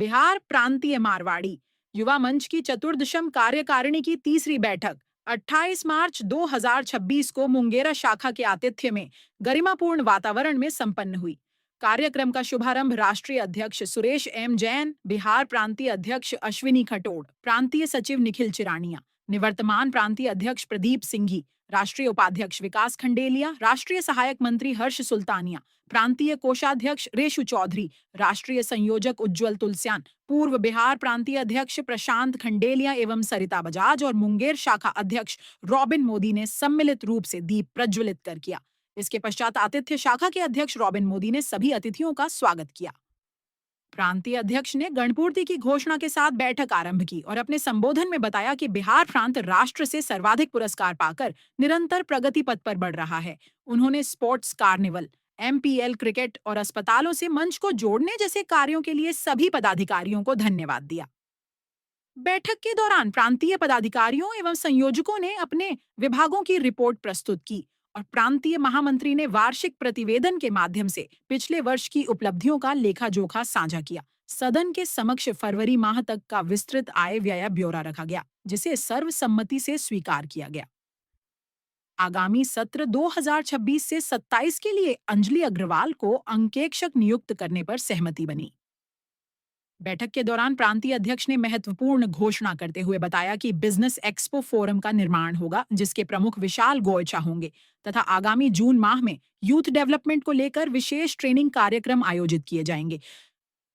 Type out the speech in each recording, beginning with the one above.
बिहार प्रांतीय मारवाड़ी युवा मंच की चतुर्दशम कार्यकारिणी की तीसरी बैठक 28 मार्च 2026 को मुंगेरा शाखा के आतिथ्य में गरिमापूर्ण वातावरण में संपन्न हुई। कार्यक्रम का शुभारंभ राष्ट्रीय अध्यक्ष सुरेश एम जैन, बिहार प्रांतीय अध्यक्ष अश्विनी खटोड़, प्रांतीय सचिव निखिल चिरानिया, निवर्तमान प्रांतीय अध्यक्ष प्रदीप सिंघी, राष्ट्रीय उपाध्यक्ष विकास खंडेलिया, राष्ट्रीय सहायक मंत्री हर्ष सुल्तानिया, प्रांतीय कोषाध्यक्ष रेशु चौधरी, राष्ट्रीय संयोजक उज्ज्वल तुलस्यान, पूर्व बिहार प्रांतीय अध्यक्ष प्रशांत खंडेलिया एवं सरिता बजाज और मुंगेर शाखा अध्यक्ष रॉबिन मोदी ने सम्मिलित रूप से दीप प्रज्वलित कर किया। इसके पश्चात आतिथ्य शाखा के अध्यक्ष रॉबिन मोदी ने सभी अतिथियों का स्वागत किया। प्रांतीय अध्यक्ष ने गणपूर्ति की घोषणा के साथ बैठक आरंभ की और अपने संबोधन में बताया कि बिहार प्रांत राष्ट्र से सर्वाधिक पुरस्कार पाकर निरंतर प्रगति पथ पर बढ़ रहा है। उन्होंने स्पोर्ट्स कार्निवल, एमपीएल क्रिकेट और अस्पतालों से मंच को जोड़ने जैसे कार्यों के लिए सभी पदाधिकारियों को धन्यवाद दिया। बैठक के दौरान प्रांतीय पदाधिकारियों एवं संयोजकों ने अपने विभागों की रिपोर्ट प्रस्तुत की और प्रांतीय महामंत्री ने वार्षिक प्रतिवेदन के माध्यम से पिछले वर्ष की उपलब्धियों का लेखा जोखा साझा किया। सदन के समक्ष फरवरी माह तक का विस्तृत आय व्यय ब्यौरा रखा गया, जिसे सर्वसम्मति से स्वीकार किया गया। आगामी सत्र 2026 से 27 के लिए अंजलि अग्रवाल को अंकेक्षक नियुक्त करने पर सहमति बनी। बैठक के दौरान प्रांतीय अध्यक्ष ने महत्वपूर्ण घोषणा करते हुए बताया कि बिजनेस एक्सपो फोरम का निर्माण होगा, जिसके प्रमुख विशाल गोयचा होंगे तथा आगामी जून माह में यूथ डेवलपमेंट को लेकर विशेष ट्रेनिंग कार्यक्रम आयोजित किए जाएंगे।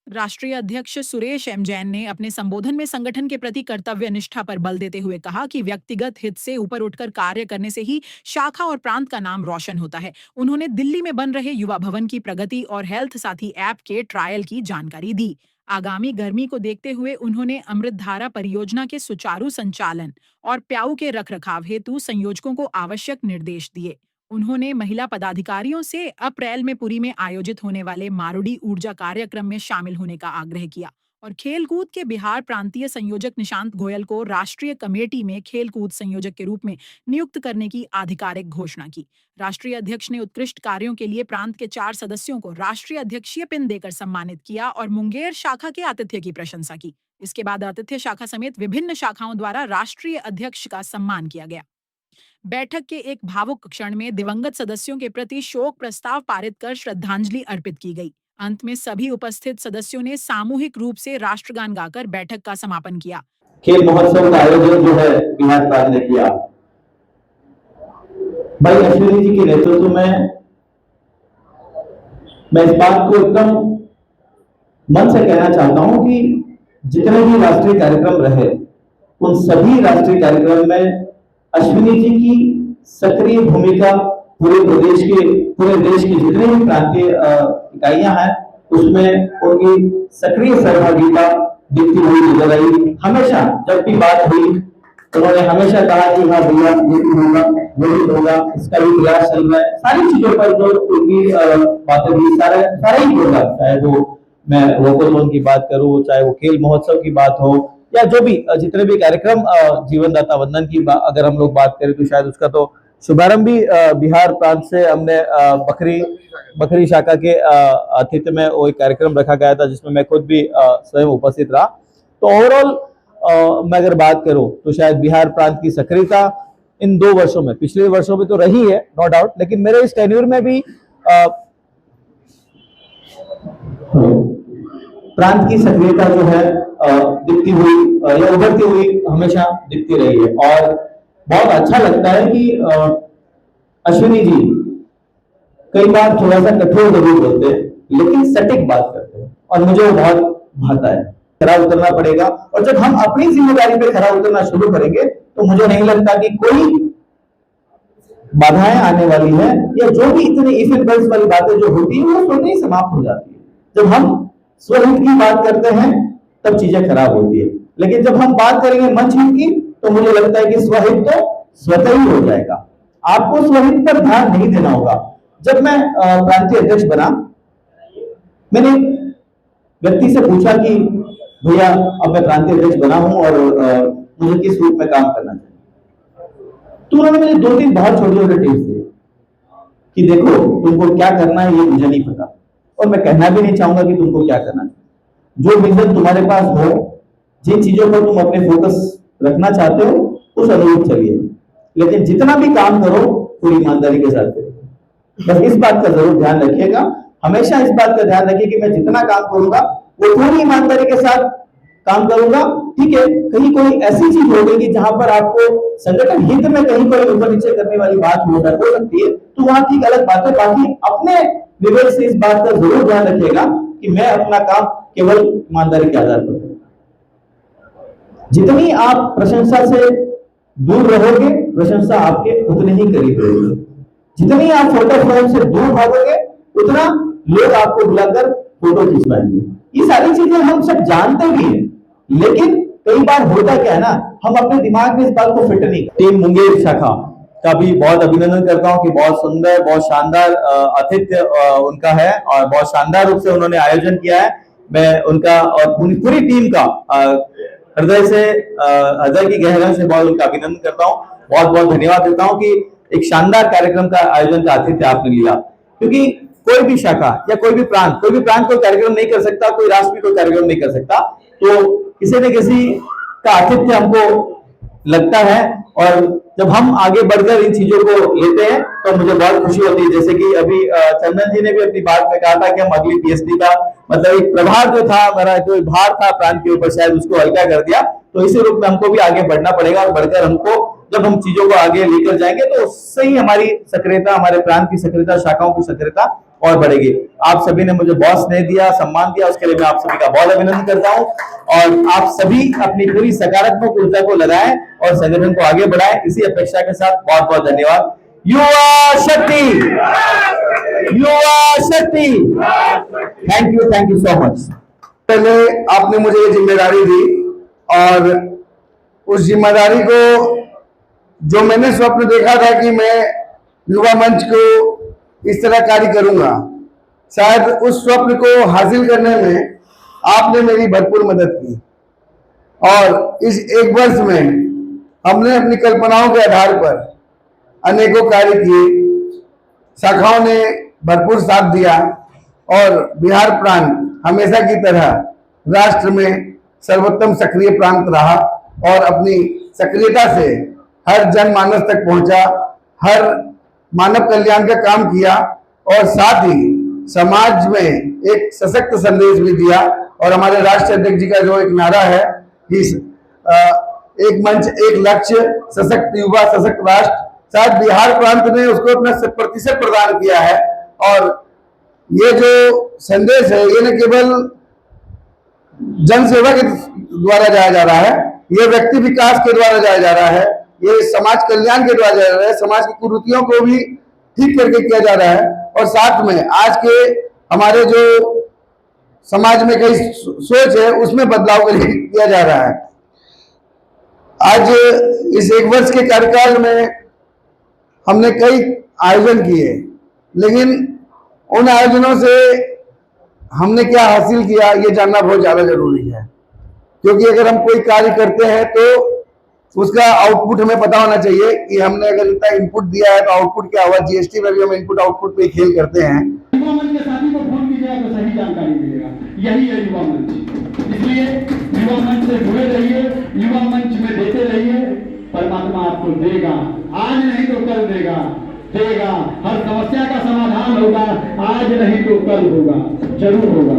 राष्ट्रीय अध्यक्ष सुरेश एम जैन ने अपने संबोधन में संगठन के प्रति कर्तव्य निष्ठा पर बल देते हुए कहा कि व्यक्तिगत हित से ऊपर उठकर कार्य करने से ही शाखा और प्रांत का नाम रोशन होता है। उन्होंने दिल्ली में बन रहे युवा भवन की प्रगति और हेल्थ साथी ऐप के ट्रायल की जानकारी दी। आगामी गर्मी को देखते हुए उन्होंने अमृतधारा परियोजना के सुचारू संचालन और प्याऊ के रखरखाव हेतु संयोजकों को आवश्यक निर्देश दिए। उन्होंने महिला पदाधिकारियों से अप्रैल में पुरी में आयोजित होने वाले मारुडी ऊर्जा कार्यक्रम में शामिल होने का आग्रह किया और खेलकूद के बिहार प्रांतीय संयोजक निशांत गोयल को राष्ट्रीय कमेटी में खेलकूद संयोजक के रूप में नियुक्त करने की आधिकारिक घोषणा की। राष्ट्रीय अध्यक्ष ने उत्कृष्ट कार्यों के लिए प्रांत के 4 सदस्यों को राष्ट्रीय अध्यक्षीय पिन देकर सम्मानित किया और मुंगेर शाखा के आतिथ्य की प्रशंसा की। इसके बाद आतिथ्य शाखा समेत विभिन्न शाखाओं द्वारा राष्ट्रीय अध्यक्ष का सम्मान किया गया। बैठक के एक भावुक क्षण में दिवंगत सदस्यों के प्रति शोक प्रस्ताव पारित कर श्रद्धांजलि अर्पित की गई। अंत में सभी उपस्थित सदस्यों ने सामूहिक रूप से राष्ट्रगान गाकर बैठक का समापन किया। खेल महोत्सव का आयोजन जो है बिहार प्रांत ने किया, भाई अश्विनी जी के नेतृत्व में मैं इस बात को एकदम मन से कहना चाहता हूं कि जितने भी राष्ट्रीय कार्यक्रम रहे उन सभी राष्ट्रीय कार्यक्रम में अश्विनी जी की सक्रिय भूमिका पूरे देश की जितने भी प्रांतीय इकाइयां हैं उसमें उनकी सक्रिय सहभागिता दिखती हुई नजर आई। हमेशा जब भी बात हुई उन्होंने हमेशा कहा कि हाँ भैया ये भी होगा, वो भी होगा, इसका भी प्रयास चल रहा है। सारी चीजों पर जो उनकी बातें हुई सारा ही होगा, चाहे वो मैं वोकल जोन की बात करूं, चाहे वो खेल महोत्सव की बात हो या जो भी जितने भी कार्यक्रम जीवनदाता वंदन की अगर हम लोग बात करें तो शायद उसका तो शुभारंभ भी बिहार प्रांत से हमने बकरी शाखा के आतिथ्य में वो एक कार्यक्रम रखा गया था जिसमें मैं खुद भी स्वयं उपस्थित रहा। तो ओवरऑल मैं अगर बात करूं तो शायद बिहार प्रांत की सक्रियता इन 2 वर्षों में, पिछले वर्षों में तो रही है नो डाउट, लेकिन मेरे इस टेन्यूर में भी प्रांत की सक्रियता जो है दिखती हुई या उभरती हुई हमेशा दिखती रही है। और बहुत अच्छा लगता है कि अश्विनी जी कई बार थोड़ा सा कठोर जरूर होते हैं लेकिन सटीक बात करते हैं और मुझे वो बहुत भाता है। खरा उतरना पड़ेगा और जब हम अपनी जिम्मेदारी पे खरा उतरना शुरू करेंगे तो मुझे नहीं लगता कि कोई बाधाएं आने वाली है या जो भी इतने इफ एंड बट्स वाली बातें जो होती है वो स्वतः ही समाप्त हो जाती है। जब हम स्वहित की बात करते हैं तब चीजें खराब होती है, लेकिन जब हम बात करेंगे मंच हित की तो मुझे लगता है कि स्वहित तो स्वतः ही हो जाएगा। आपको स्वहित पर ध्यान नहीं देना होगा। जब मैं प्रांतीय अध्यक्ष बना, मैंने व्यक्ति से पूछा कि भैया अब मैं प्रांतीय अध्यक्ष बना हूं और मुझे किस रूप में काम करना चाहिए। तो उन्होंने मुझे 2-3 बहुत छोटे छोटे टिप्स दिए कि देखो तुमको क्या करना है ये मुझे नहीं पता और मैं कहना भी नहीं चाहूंगा कि तुमको क्या करना चाहिए, जो विजन तुम्हारे पास हो, जिन चीजों पर तुम अपने फोकस रखना चाहते हो, उस अनुरूप चलिए। लेकिन जितना भी काम करो पूरी ईमानदारी के साथ करो। बस इस बात का जरूर ध्यान रखिएगा, हमेशा इस बात का ध्यान रखिए कि मैं जितना काम करूंगा वो पूरी ईमानदारी के साथ काम करूंगा। ठीक है, कहीं कोई ऐसी चीज हो गई जहां पर आपको संगठन हित में कहीं कोई ऊपर नीचे करने वाली बात हो सकती है, तो वहां ठीक अलग बात है। बाकी अपने विवेक से इस बात का जरूर ध्यान रखिएगा कि मैं अपना काम केवल ईमानदारी के आधार पर करूं। जितनी आप प्रशंसा से दूर रहोगे, प्रशंसा आपके उतने ही करीब रहेगी। जितनी आप फोटो फ्रेम से दूर भागोगे, उतना लोग आपको बुलाकर फोटो खिंचवाएंगे। ये सारी चीजें हम सब जानते भी हैं, लेकिन कई बार होता क्या है ना, हम अपने दिमाग में इस बात को फिट नहीं करते। टीम मुंगेर शाखा का भी बहुत अभिनंदन करता हूं कि बहुत सुंदर, बहुत शानदार आतिथ्य उनका है और बहुत शानदार रूप से उन्होंने आयोजन किया है। मैं उनका और पूरी टीम का हृदय से, हृदय की गहराई से बहुत उनका अभिनंदन करता हूँ, बहुत बहुत धन्यवाद देता हूँ कि एक शानदार कार्यक्रम का आयोजन का आतिथ्य आपने लिया। क्योंकि कोई भी शाखा या कोई भी प्रांत कोई कार्यक्रम नहीं कर सकता, कोई राष्ट्र भी कोई कार्यक्रम नहीं कर सकता, तो किसी न किसी का आतिथ्य हमको लगता है। और जब हम आगे बढ़कर इन चीजों को लेते हैं तो मुझे बहुत खुशी होती है। जैसे कि अभी चंदन जी ने भी अपनी बात में कहा था कि हम अगली पीएचडी का मतलब एक प्रभार जो था, हमारा जो भार था प्रांत के ऊपर, शायद उसको हल्का कर दिया। तो इसी रूप में हमको भी आगे बढ़ना पड़ेगा और बढ़कर हमको जब हम चीजों को आगे लेकर जाएंगे तो उससे ही हमारी सक्रियता, हमारे प्रांत की सक्रियता, शाखाओं की सक्रियता और बढ़ेगी। आप सभी ने मुझे बहुत स्नेह दिया, सम्मान दिया, उसके लिए मैं आप सभी का बहुत अभिनंदन करता हूं। और आप सभी अपनी पूरी सकारात्मक ऊर्जा को लगाएं और संगठन को आगे बढ़ाएं, इसी अपेक्षा के साथ बहुत बहुत धन्यवाद। युवा शक्ति, युवा शक्ति। Thank you so much. पहले आपने मुझे ये जिम्मेदारी दी और उस जिम्मेदारी को, जो मैंने स्वप्न देखा था कि मैं युवा मंच को इस तरह कार्य करूंगा, शायद उस स्वप्न को हासिल करने में आपने मेरी भरपूर मदद की। और इस एक वर्ष में हमने अपनी कल्पनाओं के आधार पर अनेकों कार्य किए, शाखाओं ने भरपूर साथ दिया और बिहार प्रांत हमेशा की तरह राष्ट्र में सर्वोत्तम सक्रिय प्रांत रहा और अपनी सक्रियता से हर जनमानस तक पहुंचा, हर मानव कल्याण का काम किया और साथ ही समाज में एक सशक्त संदेश भी दिया। और हमारे राष्ट्रीय अध्यक्ष जी का जो एक नारा है कि एक मंच एक लक्ष्य, सशक्त युवा सशक्त राष्ट्र, शायद बिहार प्रांत ने उसको अपना 100% प्रदान किया है। और ये जो संदेश है ये न केवल जनसेवा के द्वारा जाया जा रहा है, ये व्यक्ति विकास के द्वारा जाया जा रहा है, ये समाज कल्याण के द्वारा जाया जा रहा है, समाज की कुरीतियों को भी ठीक करके किया जा रहा है। और साथ में आज के हमारे जो समाज में कई सोच है उसमें बदलाव के लिए किया जा रहा है। आज इस एक वर्ष के कार्यकाल में हमने कई आयोजन किए, लेकिन उन आयोजनों से हमने क्या हासिल किया ये जानना बहुत ज्यादा जरूरी है। क्योंकि अगर हम कोई कार्य करते हैं तो उसका आउटपुट हमें पता होना चाहिए कि हमने अगर इतना इनपुट दिया है तो आउटपुट क्या हुआ। जीएसटी में भी हम इनपुट आउटपुट पे खेल करते हैं। युवा मंच के साथी को फोन कीजिएगा तो सही जानकारी मिलेगा, यही है युवा मंच। इसलिए युवा मंच से जुड़े रहिए, युवा मंच में देते रहिए, परमात्मा आपको देगा, आज नहीं तो कल देगा। हर समस्या का समाधान होगा, आज नहीं तो कल होगा, जरूर होगा।